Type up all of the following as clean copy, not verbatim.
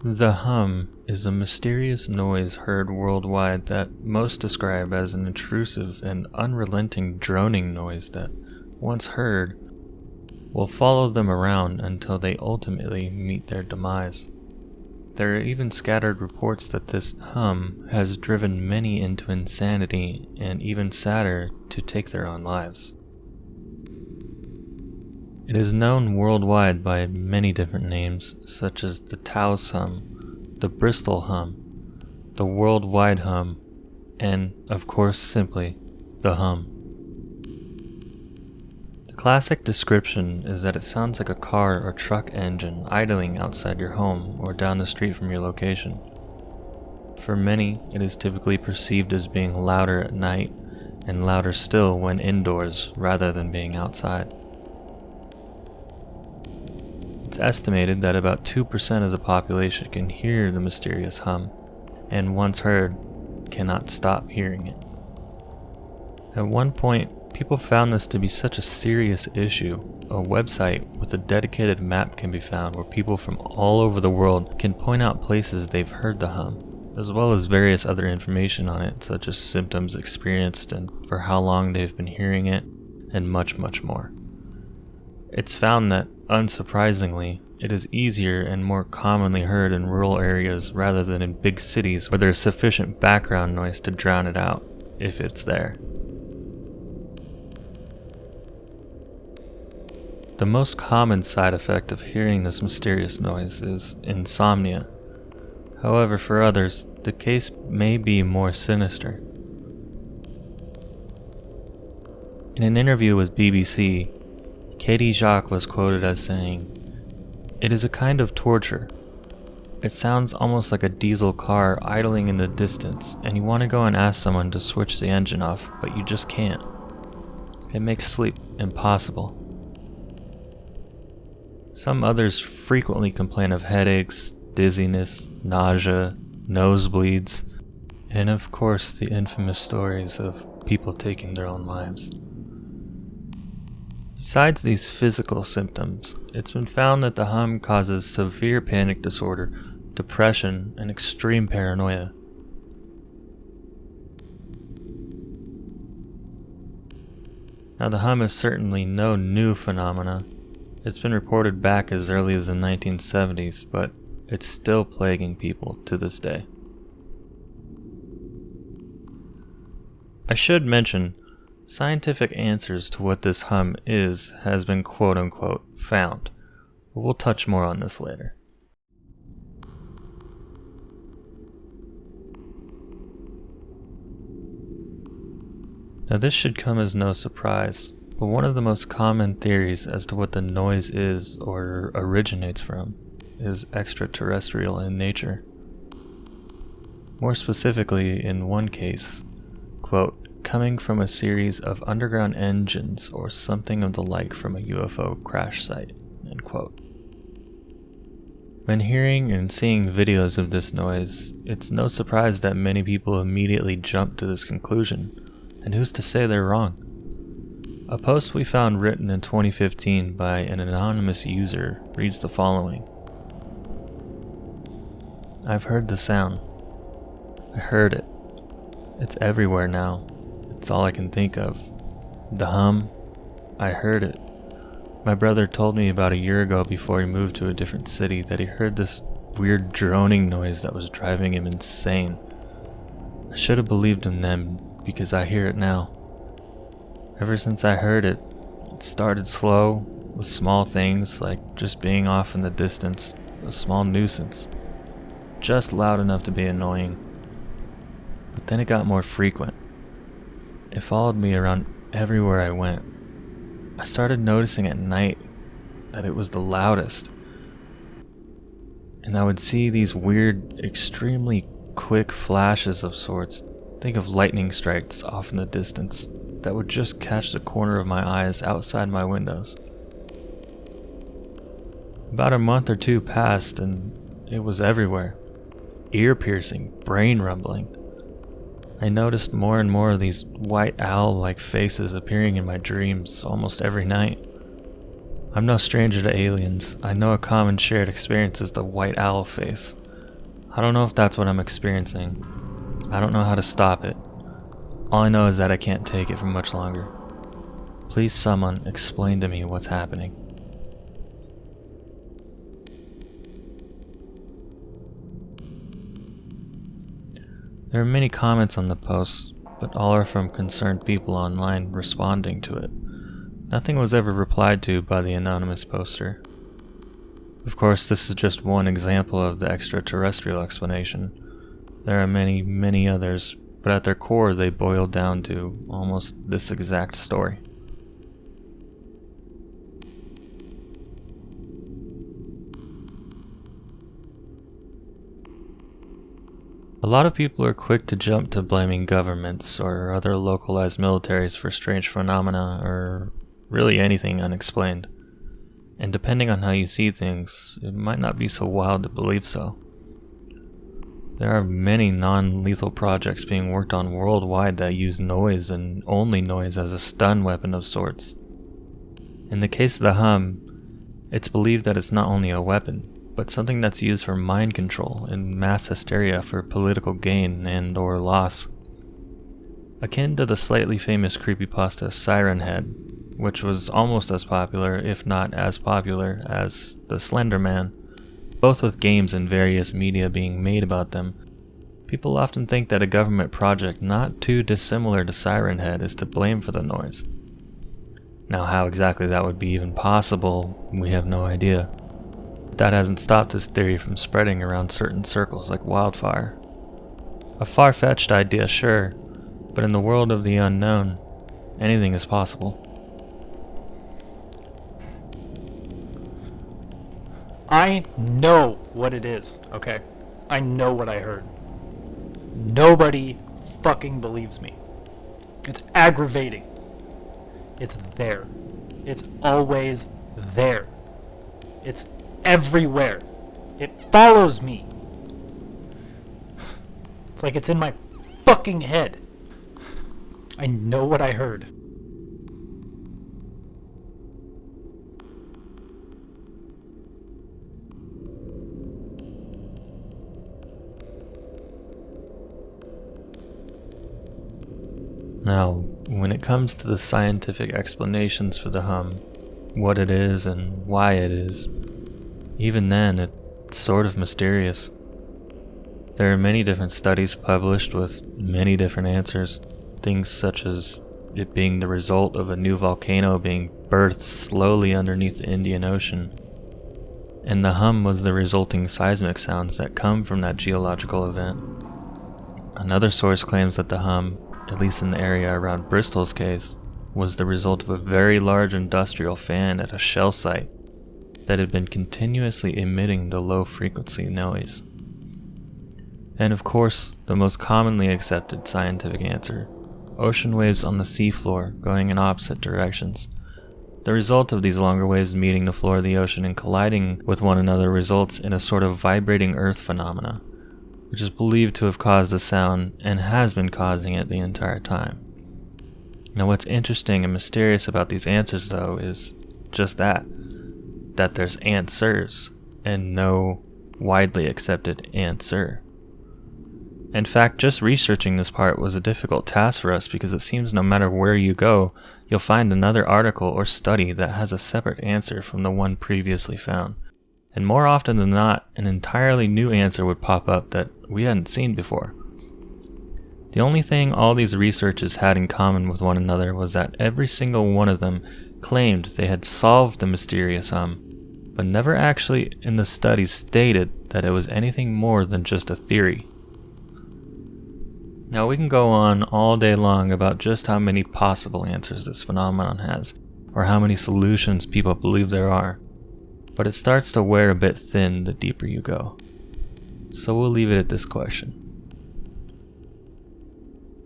The hum is a mysterious noise heard worldwide that most describe as an intrusive and unrelenting droning noise that, once heard, will follow them around until they ultimately meet their demise. There are even scattered reports that this hum has driven many into insanity and, even sadder, to take their own lives. It is known worldwide by many different names, such as the Taos hum, the Bristol hum, the worldwide hum, and, of course, simply, the hum. The classic description is that it sounds like a car or truck engine idling outside your home or down the street from your location. For many, it is typically perceived as being louder at night and louder still when indoors rather than being outside. It's estimated that about 2% of the population can hear the mysterious hum, and once heard, cannot stop hearing it. At one point, people found this to be such a serious issue. A website with a dedicated map can be found where people from all over the world can point out places they've heard the hum, as well as various other information on it, such as symptoms experienced and for how long they've been hearing it, and much, much more. It's found that, unsurprisingly, it is easier and more commonly heard in rural areas rather than in big cities where there's sufficient background noise to drown it out, if it's there. The most common side effect of hearing this mysterious noise is insomnia. However, for others, the case may be more sinister. In an interview with BBC, Katie Jacques was quoted as saying, "It is a kind of torture. It sounds almost like a diesel car idling in the distance, and you want to go and ask someone to switch the engine off, but you just can't. It makes sleep impossible." Some others frequently complain of headaches, dizziness, nausea, nosebleeds, and of course the infamous stories of people taking their own lives. Besides these physical symptoms, it's been found that the hum causes severe panic disorder, depression, and extreme paranoia. Now, the hum is certainly no new phenomena. It's been reported back as early as the 1970s, but it's still plaguing people to this day. I should mention, scientific answers to what this hum is has been quote-unquote found, but we'll touch more on this later. Now, this should come as no surprise, but one of the most common theories as to what the noise is or originates from is extraterrestrial in nature. More specifically, in one case, quote, "coming from a series of underground engines or something of the like from a UFO crash site," end quote. When hearing and seeing videos of this noise, it's no surprise that many people immediately jump to this conclusion, and who's to say they're wrong? A post we found written in 2015 by an anonymous user reads the following: "I've heard the sound. I heard it. It's everywhere now. It's all I can think of. The hum, I heard it. My brother told me about a year ago before he moved to a different city that he heard this weird droning noise that was driving him insane. I should have believed him then because I hear it now. Ever since I heard it, it started slow with small things like just being off in the distance, a small nuisance, just loud enough to be annoying. But then it got more frequent. It followed me around everywhere I went. I started noticing at night that it was the loudest. And I would see these weird, extremely quick flashes of sorts, think of lightning strikes off in the distance, that would just catch the corner of my eyes outside my windows. About a month or two passed and it was everywhere. Ear-piercing, brain-rumbling. I noticed more and more of these white owl-like faces appearing in my dreams almost every night. I'm no stranger to aliens. I know a common shared experience is the white owl face, I don't know if that's what I'm experiencing. I don't know how to stop it. All I know is that I can't take it for much longer. Please someone explain to me what's happening. There are many comments on the post, but all are from concerned people online responding to it. Nothing was ever replied to by the anonymous poster. Of course, this is just one example of the extraterrestrial explanation. There are many, many others, but at their core they boil down to almost this exact story. A lot of people are quick to jump to blaming governments or other localized militaries for strange phenomena or really anything unexplained. And depending on how you see things, it might not be so wild to believe so. There are many non-lethal projects being worked on worldwide that use noise and only noise as a stun weapon of sorts. In the case of the hum, it's believed that it's not only a weapon, but something that's used for mind control and mass hysteria for political gain and or loss. Akin to the slightly famous creepypasta Siren Head, which was almost as popular, if not as popular, as the Slender Man, both with games and various media being made about them. People often think that a government project not too dissimilar to Siren Head is to blame for the noise. Now how exactly that would be even possible, we have no idea. That hasn't stopped this theory from spreading around certain circles like wildfire. A far-fetched idea, sure, but in the world of the unknown, anything is possible. I know what it is, okay? I know what I heard. Nobody fucking believes me. It's aggravating. It's there. It's always there. It's everywhere. It follows me. It's like it's in my fucking head. I know what I heard. Now, when it comes to the scientific explanations for the hum, what it is and why it is, even then it's sort of mysterious. There are many different studies published with many different answers, things such as it being the result of a new volcano being birthed slowly underneath the Indian Ocean, and the hum was the resulting seismic sounds that come from that geological event. Another source claims that the hum, at least in the area around Bristol's case, was the result of a very large industrial fan at a shell site that had been continuously emitting the low-frequency noise. And of course, the most commonly accepted scientific answer, ocean waves on the seafloor going in opposite directions. The result of these longer waves meeting the floor of the ocean and colliding with one another results in a sort of vibrating earth phenomena, which is believed to have caused the sound and has been causing it the entire time. Now what's interesting and mysterious about these answers though is just that there's answers and no widely accepted answer. In fact, just researching this part was a difficult task for us because it seems no matter where you go, you'll find another article or study that has a separate answer from the one previously found. And more often than not, an entirely new answer would pop up that we hadn't seen before. The only thing all these researchers had in common with one another was that every single one of them claimed they had solved the mysterious hum, but never actually in the studies stated that it was anything more than just a theory. Now we can go on all day long about just how many possible answers this phenomenon has, or how many solutions people believe there are. But it starts to wear a bit thin the deeper you go. So we'll leave it at this question.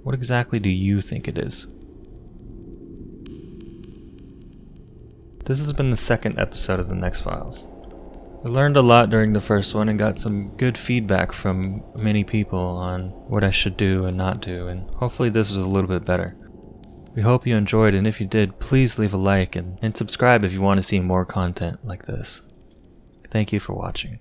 What exactly do you think it is? This has been the second episode of the Next Files. I learned a lot during the first one and got some good feedback from many people on what I should do and not do, and hopefully this was a little bit better. We hope you enjoyed, and if you did, please leave a like and subscribe if you want to see more content like this. Thank you for watching.